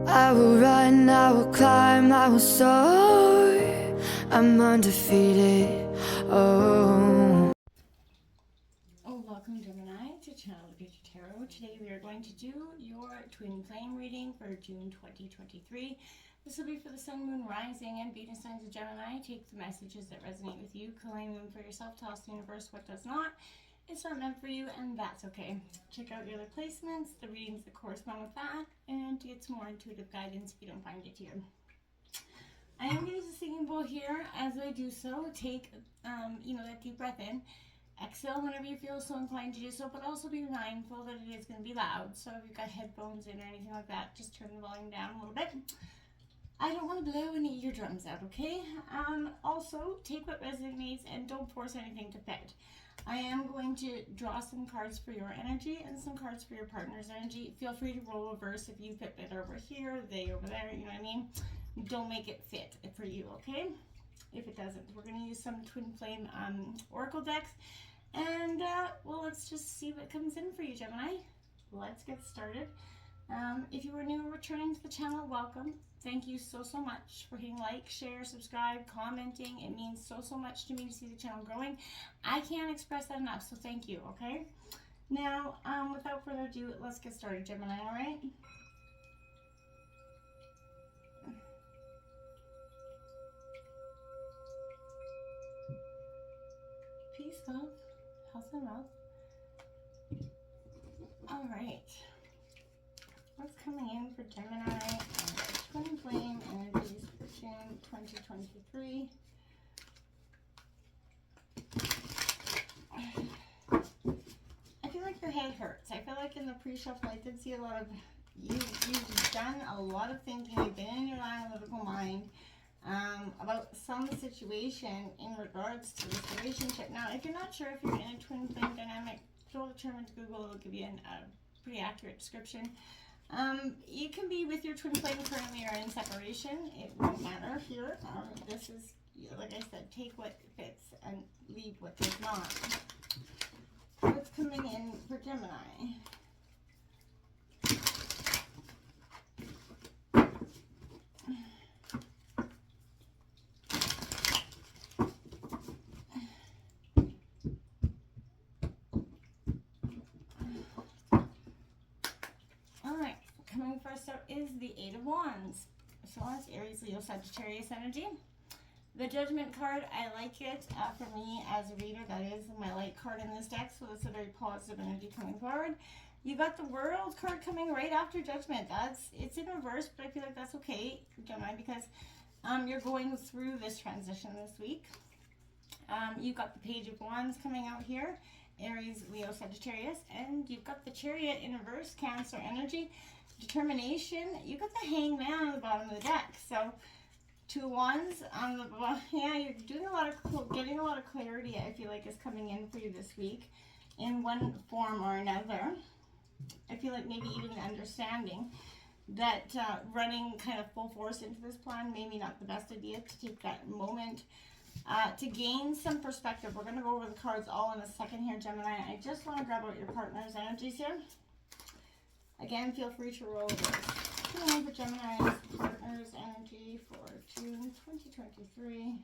I will run, I will climb, I will soar. I'm undefeated. Oh. Welcome Gemini to Channel of Future Tarot. Today we are going to do your twin flame reading for June 2023. This will be for the Sun, Moon, Rising, and Venus signs of Gemini. Take the messages that resonate with you, claim them for yourself, toss the universe what does not. It's not meant for you, and that's okay. Check out your other placements, the readings that correspond with that, and to get some more intuitive guidance if you don't find it here. I am going to use a singing bowl here. As I do so, take that deep breath in. Exhale whenever you feel so inclined to do so, but also be mindful that it is going to be loud. So if you've got headphones in or anything like that, just turn the volume down a little bit. I don't want to blow any eardrums out, okay? Also, take what resonates and don't force anything to fit. I am going to draw some cards for your energy and some cards for your partner's energy. Feel free to roll reverse if you fit it over here, they over there, you know what I mean? Don't make it fit for you, okay? If it doesn't, we're going to use some twin flame oracle decks. And, well, let's just see what comes in for you, Gemini. Let's get started. If you are new or returning to the channel, welcome. Thank you so much for hitting like, share, subscribe, commenting. It means so much to me to see the channel growing. I can't express that enough, so thank you, okay? Now, without further ado, let's get started, Gemini, all right? Peace, love, health, and wealth. All right. What's coming in for Gemini and twin flame energies for June 2023? I feel like your head hurts. I feel like in the pre-shuffle I did see a lot of you've done a lot of thinking. You've been in your analytical mind about some situation in regards to this relationship. Now, if you're not sure if you're in a twin flame dynamic, throw the term into Google. It'll give you a pretty accurate description. You can be with your twin flame currently or in separation. It won't matter here. This is, like I said, take what fits and leave what does not. What's coming in for Gemini? Coming first up is the Eight of Wands. So that's Aries, Leo, Sagittarius energy. The Judgment card, I like it. For me as a reader, that is my light card in this deck, so that's a very positive energy coming forward. You got the World card coming right after Judgment. It's in reverse, but I feel like that's okay, Gemini, because you're going through this transition this week. You've got the Page of Wands coming out here, Aries, Leo, Sagittarius, and you've got the Chariot in reverse, Cancer energy. Determination, you got the Hangman on the bottom of the deck. So 2 wands on the bottom. Yeah, you're doing getting a lot of clarity, I feel like, is coming in for you this week in one form or another. I feel like maybe even understanding that running kind of full force into this plan, maybe not the best idea. To take that moment to gain some perspective. We're going to go over the cards all in a second here, Gemini. I just want to grab out your partner's energies here. Again, feel free to roll this. Coming in for Gemini's partner's energy for June 2023.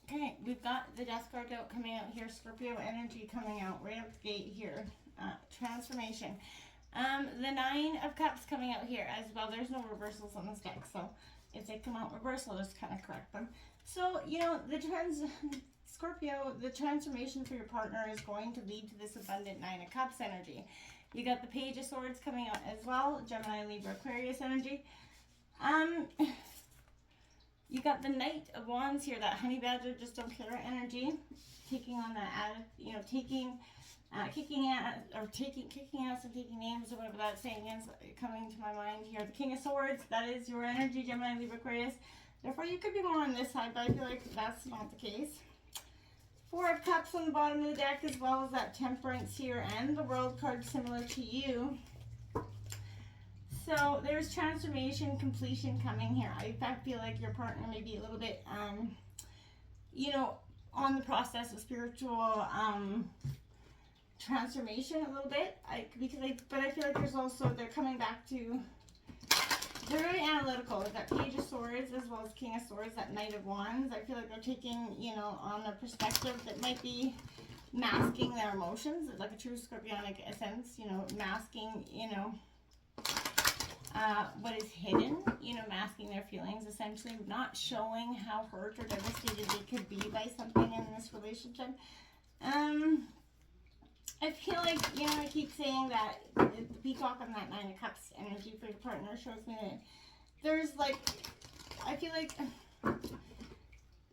Okay, we've got the Death card out coming out here, Scorpio energy coming out right out the gate here, transformation. The Nine of Cups coming out here as well. There's no reversals on this deck, so if they come out reversed, I'll just kind of correct them. So, you know, Scorpio, the transformation for your partner is going to lead to this abundant Nine of Cups energy. You got the Page of Swords coming out as well, Gemini, Libra, Aquarius energy. You got the Knight of Wands here, that honey badger, just don't care energy, taking on that, kicking ass and taking names, or whatever that saying is, coming to my mind here. The King of Swords, that is your energy, Gemini, Libra, Aquarius. Therefore, you could be more on this side, but I feel like that's not the case. Four of Cups on the bottom of the deck, as well as that Temperance here and the World card similar to you. So there's transformation, completion coming here. I feel like your partner may be a little bit, you know, on the process of spiritual transformation a little bit. But I feel like there's also, they're coming back to, they're very analytical. They've got Page of Swords as well as King of Swords, that Knight of Wands. I feel like they're taking, you know, on a perspective that might be masking their emotions, like a true scorpionic essence, you know, masking, you know, what is hidden, you know, masking their feelings, essentially, not showing how hurt or devastated they could be by something in this relationship. I feel like, you know, I keep saying that the Peacock on that Nine of Cups energy for your partner shows me that there's like, I feel like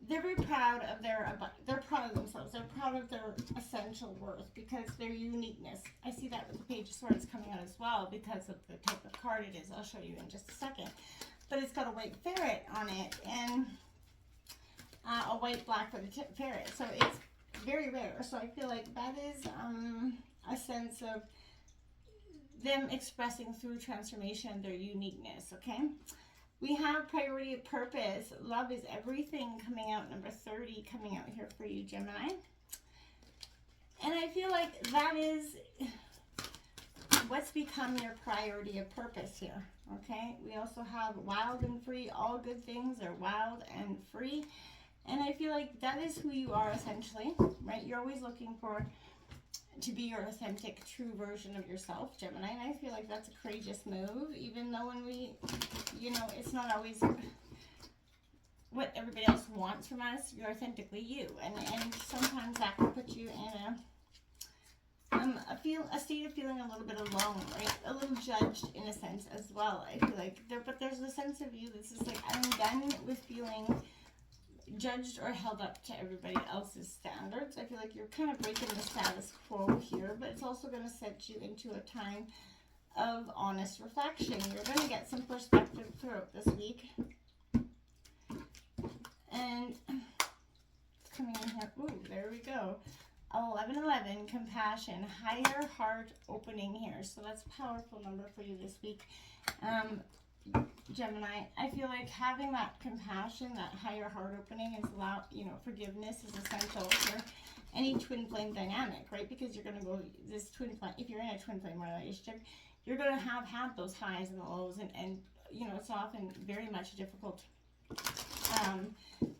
they're very proud of they're proud of themselves. They're proud of their essential worth because their uniqueness. I see that with the Page of Swords coming out as well because of the type of card it is. I'll show you in just a second. But it's got a white ferret on it and a white black-footed ferret. So it's very rare. So I feel like that is a sense of them expressing through transformation their uniqueness, okay? We have priority of purpose. Love is everything coming out, number 30 coming out here for you, Gemini. And I feel like that is what's become your priority of purpose here, okay? We also have wild and free. All good things are wild and free. And I feel like that is who you are essentially, right? You're always looking to be your authentic, true version of yourself, Gemini. And I feel like that's a courageous move, even though when we, you know, it's not always what everybody else wants from us. You're authentically you. And sometimes that can put you in a state of feeling a little bit alone, right? A little judged in a sense as well. I feel like but there's a sense of you that's just like, I'm done with feeling judged or held up to everybody else's standards. I feel like you're kind of breaking the status quo here, but it's also going to set you into a time of honest reflection. You're going to get some perspective throughout this week. And it's coming in here. Ooh, there we go. 1111, compassion, higher heart opening here. So that's a powerful number for you this week. Gemini, I feel like having that compassion, that higher heart opening is forgiveness is essential for any twin flame dynamic, right? Because you're going to go, this twin flame, if you're in a twin flame relationship, you're going to have those highs and the lows, and you know, it's often very much difficult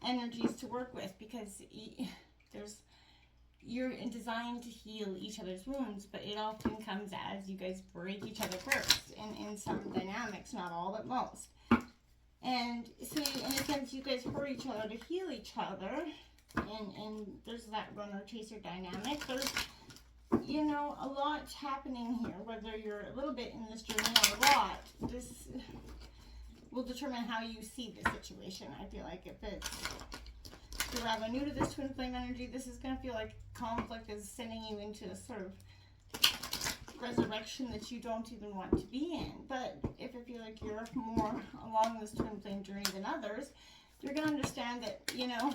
energies to work with because you're designed to heal each other's wounds, but it often comes as you guys break each other first, and in some dynamics, not all, but most. And so, in a sense, you guys hurt each other to heal each other, and there's that runner-chaser dynamic. There's, you know, a lot happening here, whether you're a little bit in this journey or a lot. This will determine how you see the situation. I feel like if it's you're rather new to this twin flame energy, this is going to feel like conflict is sending you into a sort of resurrection that you don't even want to be in. But if I feel like you're more along this twin flame journey than others, you're going to understand that, you know,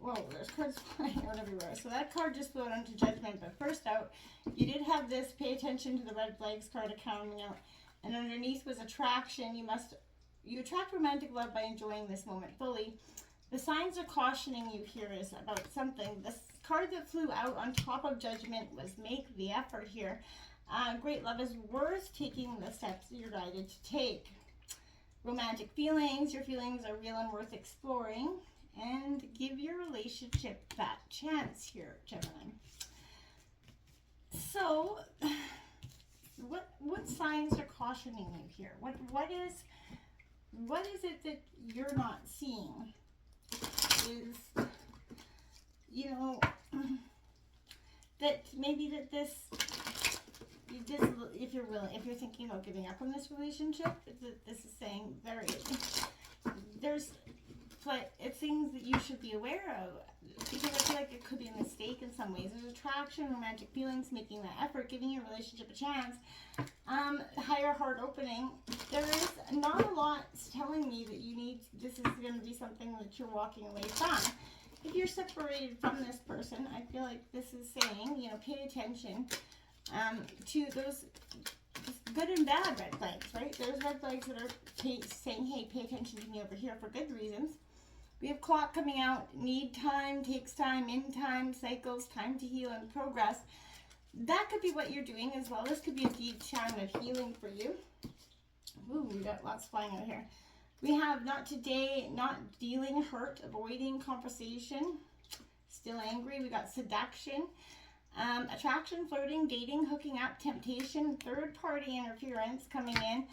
whoa, there's cards flying out everywhere. So that card just flowed onto Judgment. But first out, you did have this, pay attention to the red flags card coming out. And underneath was attraction. You attract romantic love by enjoying this moment fully. The signs are cautioning you here is about something. This card that flew out on top of Judgment was make the effort here. Great love is worth taking the steps that you're guided to take. Romantic feelings. Your feelings are real and worth exploring. And give your relationship that chance here, Gemini. So, what signs are cautioning you here? What is it that you're not seeing? Is, you know, that maybe that this, if you're thinking about giving up on this relationship, this is saying there's things that you should be aware of, because I feel like it could be a mistake in some ways. There's attraction, romantic feelings, making that effort, giving your relationship a chance, higher heart opening. There is not a lot telling me that this is going to be something that you're walking away from. if you're separated from this person, I feel like this is saying, you know, pay attention to those good and bad red flags, right? There's red flags that are saying, hey, pay attention to me over here for good reasons. We have clock coming out, need time, takes time, in time, cycles, time to heal and progress. That could be what you're doing as well. This could be a deep time of healing for you. Ooh, we got lots flying out here. We have not today, not dealing, hurt, avoiding conversation, still angry. We got seduction, attraction, flirting, dating, hooking up, temptation, third party interference coming in,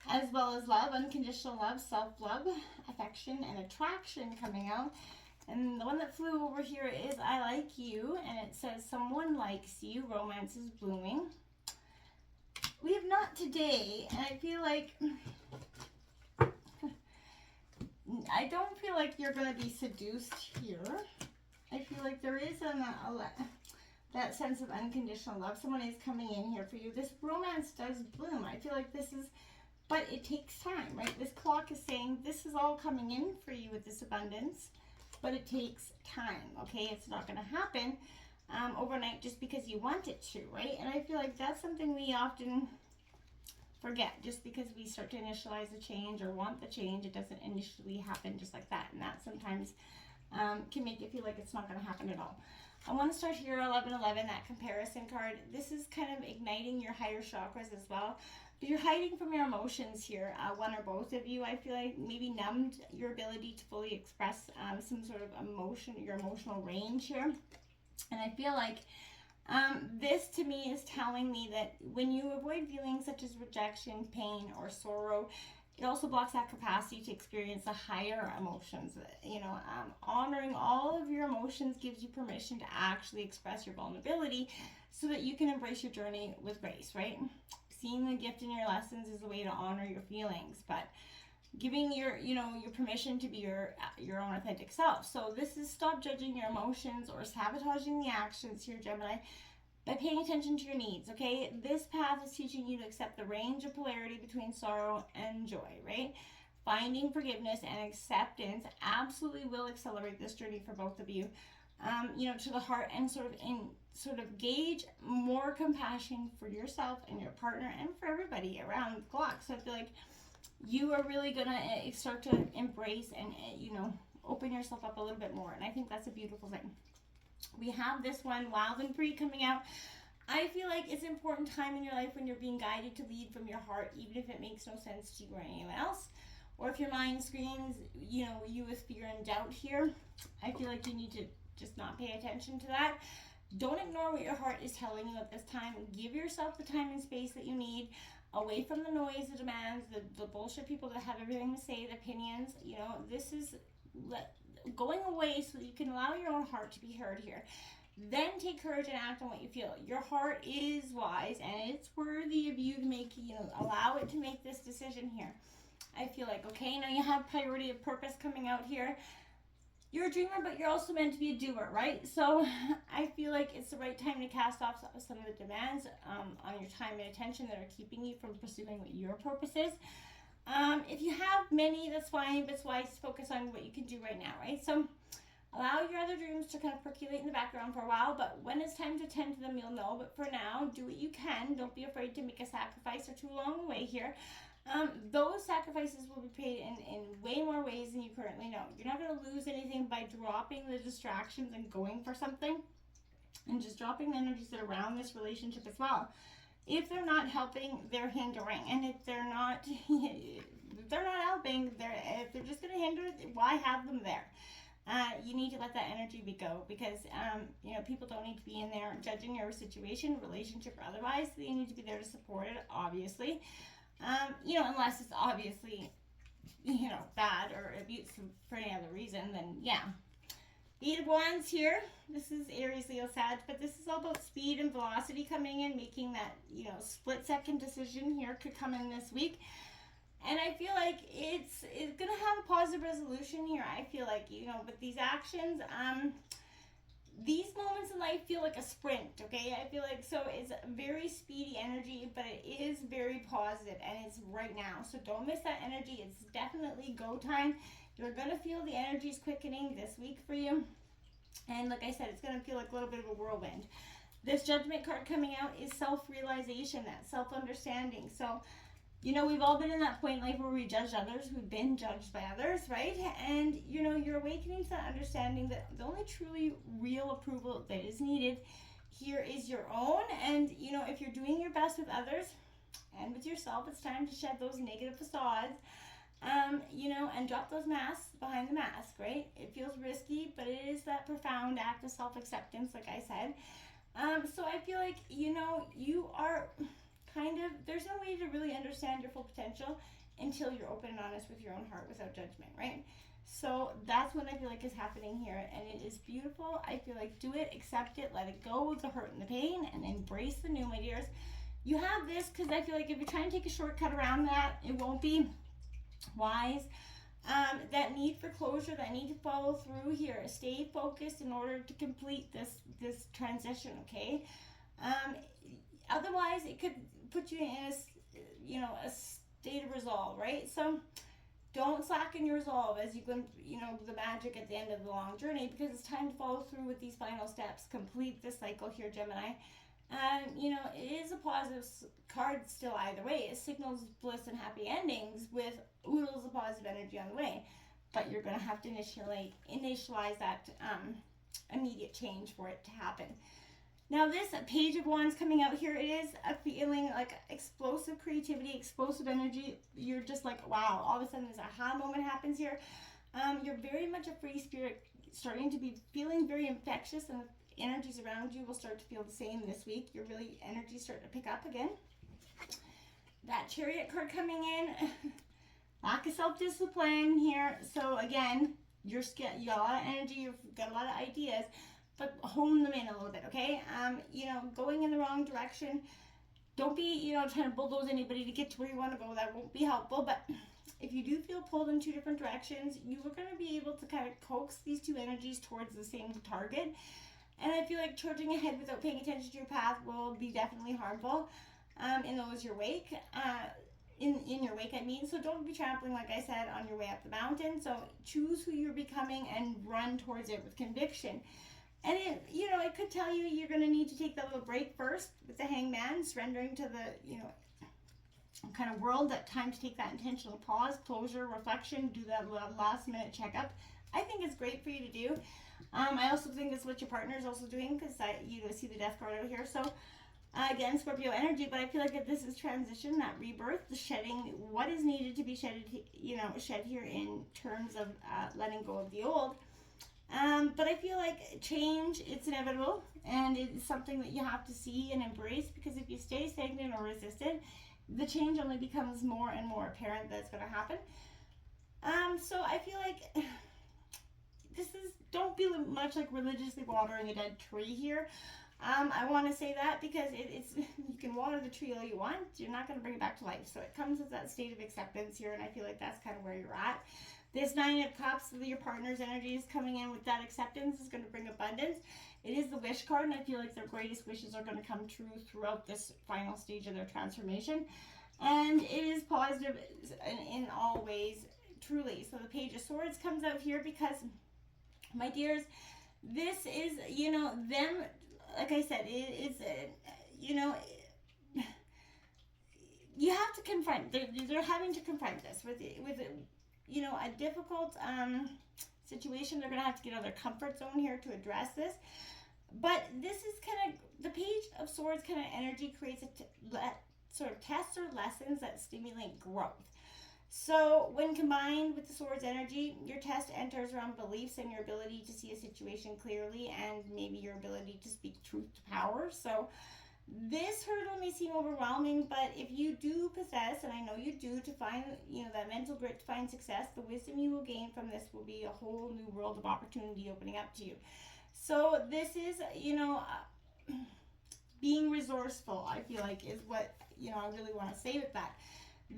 as well as love, unconditional love, self-love, affection, and attraction coming out. And the one that flew over here is I like you, and it says someone likes you, romance is blooming. We have not today, and I feel like I don't feel like you're going to be seduced here. I feel like there is that sense of unconditional love. Someone is coming in here for you. This romance does bloom. I feel like this is, but it takes time, right? This clock is saying this is all coming in for you with this abundance, but it takes time, okay? It's not going to happen overnight just because you want it to, right? And I feel like that's something we often forget. Just because we start to initialize the change or want the change, it doesn't initially happen just like that. And that sometimes can make it feel like it's not going to happen at all. I want to start here, 1111, that comparison card. This is kind of igniting your higher chakras as well. But you're hiding from your emotions here, one or both of you. I feel like maybe numbed your ability to fully express some sort of emotion, your emotional range here. And I feel like this to me is telling me that when you avoid feelings such as rejection, pain, or sorrow, it also blocks that capacity to experience the higher emotions. You know, honoring all of your emotions gives you permission to actually express your vulnerability so that you can embrace your journey with grace, right? Seeing the gift in your lessons is a way to honor your feelings, but giving your permission to be your own authentic self. So this is stop judging your emotions or sabotaging the actions here, Gemini, by paying attention to your needs, okay? This path is teaching you to accept the range of polarity between sorrow and joy, right? Finding forgiveness and acceptance absolutely will accelerate this journey for both of you, to the heart, and sort of gauge more compassion for yourself and your partner and for everybody around the clock. So I feel like you are really gonna start to embrace and open yourself up a little bit more, and I think that's a beautiful thing. We have this one, Wild and Free, coming out. I feel like it's an important time in your life when you're being guided to lead from your heart, even if it makes no sense to you or anyone else, or if your mind screams you with fear and doubt here. I feel like you need to just not pay attention to that. Don't ignore what your heart is telling you at this time. Give yourself the time and space that you need, away from the noise, the demands, the bullshit people that have everything to say, the opinions. This is going away so that you can allow your own heart to be heard here. Then take courage and act on what you feel. Your heart is wise and it's worthy of you to make, allow it to make this decision here. I feel like, okay, now you have priority of purpose coming out here. You're a dreamer, but you're also meant to be a doer, right? So I feel like it's the right time to cast off some of the demands on your time and attention that are keeping you from pursuing what your purpose is. If you have many, that's fine, but it's wise to focus on what you can do right now, right? So allow your other dreams to kind of percolate in the background for a while, but when it's time to tend to them, you'll know. But for now, do what you can. Don't be afraid to make a sacrifice or two along the way here. Those sacrifices will be paid in way more ways than you currently know. You're not going to lose anything by dropping the distractions and going for something, and just dropping the energies that are around this relationship as well. If they're not helping, they're hindering, and if they're not helping, if they're just going to hinder, why have them there? You need to let that energy go, because people don't need to be in there judging your situation, relationship or otherwise. They need to be there to support it, obviously. Unless it's obviously, bad or abusive for any other reason, then yeah. 8 of Wands here. This is Aries, Leo, Sag, but this is all about speed and velocity coming in, making that, split-second decision here could come in this week. And I feel like it's going to have a positive resolution here. I feel like, but these actions, these moments in life feel like a sprint, okay? I feel like, so it's very speedy energy, but it is very positive, and it's right now. So don't miss that energy. It's definitely go time. You're going to feel the energies quickening this week for you. And like I said, it's going to feel like a little bit of a whirlwind. This Judgment card coming out is self-realization, that self-understanding. So, you know, we've all been in that point in life where we judge others, we've been judged by others, right? And, you know, you're awakening to that understanding that the only truly real approval that is needed here is your own. And, you know, if you're doing your best with others and with yourself, it's time to shed those negative facades, you know, and drop those masks behind the mask, right? It feels risky, but it is that profound act of self-acceptance, like I said. So I feel like, you know, you are kind of, there's no way to really understand your full potential until you're open and honest with your own heart without judgment, right? So that's what I feel like is happening here, and it is beautiful. I feel like do it, accept it, let it go with the hurt and the pain, and embrace the new, my dears. You have this because I feel like if you're trying to take a shortcut around that, it won't be wise. That need for closure, that need to follow through here. Stay focused in order to complete this transition, okay? Otherwise, it could put you in a state of resolve, right? So don't slacken your resolve as you go, you know, the magic at the end of the long journey, because it's time to follow through with these final steps. Complete this cycle here, Gemini. You know, it is a positive card still either way. It signals bliss and happy endings with oodles of positive energy on the way. But you're going to have to initialize that immediate change for it to happen. Now this Page of Wands coming out here, it is a feeling like explosive creativity, explosive energy. You're just like, wow, all of a sudden this aha moment happens here. You're very much a free spirit, starting to be feeling very infectious, and the energies around you will start to feel the same this week. Your really energy starting to pick up again. That Chariot card coming in, lack of self-discipline here. So again, you got a lot of energy, you've got a lot of ideas, but hone them in a little bit, okay? You know, going in the wrong direction. Don't be, you know, trying to bulldoze anybody to get to where you want to go. That won't be helpful. But if you do feel pulled in two different directions, you are going to be able to kind of coax these two energies towards the same target. And I feel like charging ahead without paying attention to your path will be definitely harmful in your wake. In your wake, I mean. So don't be trampling, like I said, on your way up the mountain. So choose who you're becoming and run towards it with conviction. And it, you know, it could tell you you're going to need to take that little break first with the Hangman, surrendering to the, you know, kind of world. That time to take that intentional pause, closure, reflection, do that last minute checkup. I think it's great for you to do. I also think it's what your partner is also doing, because you see the Death card out here. So again, Scorpio energy, but I feel like that this is transition, that rebirth, the shedding, what is needed to be shed here in terms of letting go of the old. But I feel like change, it's inevitable, and it's something that you have to see and embrace, because if you stay stagnant or resistant, the change only becomes more and more apparent that it's going to happen. So I feel like don't be much like religiously watering a dead tree here. I want to say that because it's you can water the tree all you want, you're not going to bring it back to life. So it comes with that state of acceptance here, and I feel like that's kind of where you're at. This Nine of Cups, your partner's energy is coming in with that acceptance, is going to bring abundance. It is the Wish card, and I feel like their greatest wishes are going to come true throughout this final stage of their transformation. And it is positive in all ways, truly. So the Page of Swords comes out here because, my dears, this is, you know, them, like I said, it's, you know, you have to confront, they're having to confront this with you know, a difficult situation. They're going to have to get out of their comfort zone here to address this. But this is kind of, the Page of Swords kind of energy creates sort of tests or lessons that stimulate growth. So when combined with the Swords energy, your test enters around beliefs and your ability to see a situation clearly, and maybe your ability to speak truth to power. So this hurdle may seem overwhelming, but if you do possess, and I know you do, to find, you know, that mental grit to find success, the wisdom you will gain from this will be a whole new world of opportunity opening up to you. So this is, you know, being resourceful, I feel like, is what, you know, I really want to say with that.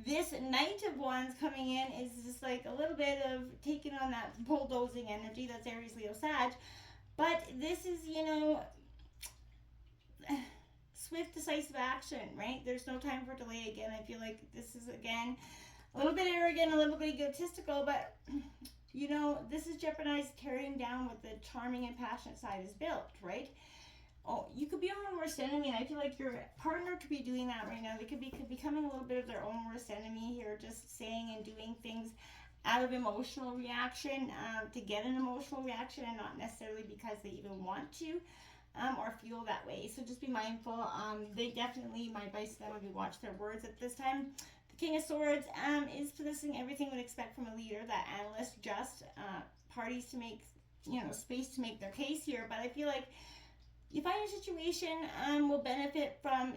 This Knight of Wands coming in is just like a little bit of taking on that bulldozing energy. That's Aries, Leo, Sag. But this is, you know, swift, decisive action, right? There's no time for delay. Again, I feel like this is, again, a little bit arrogant, a little bit egotistical, but you know, this is Gemini's tearing down what the charming and passionate side is built, right? Oh, you could be your own worst enemy, and I feel like your partner could be doing that right now. They could be becoming a little bit of their own worst enemy here, just saying and doing things out of emotional reaction, to get an emotional reaction, and not necessarily because they even want to, or feel that way. So just be mindful. They definitely, my advice to them would be watch their words at this time. The King of Swords is possessing everything we would expect from a leader, that analyst, just parties to make, space to make their case here. But I feel like you find your situation will benefit from,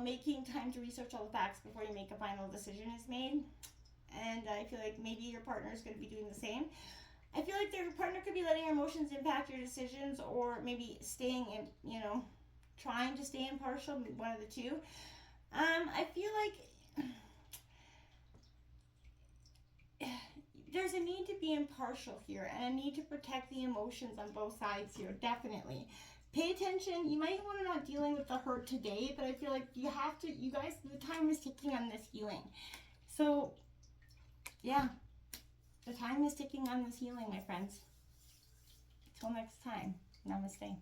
making time to research all the facts before you make a final decision is made. And I feel like maybe your partner is going to be doing the same. I feel like your partner could be letting your emotions impact your decisions, or maybe staying in, trying to stay impartial, one of the two. I feel like there's a need to be impartial here, and a need to protect the emotions on both sides here, definitely. Pay attention. You might want to not dealing with the hurt today, but I feel like you guys, the time is ticking on this healing. So, yeah, the time is ticking on this healing, my friends. Till next time, namaste.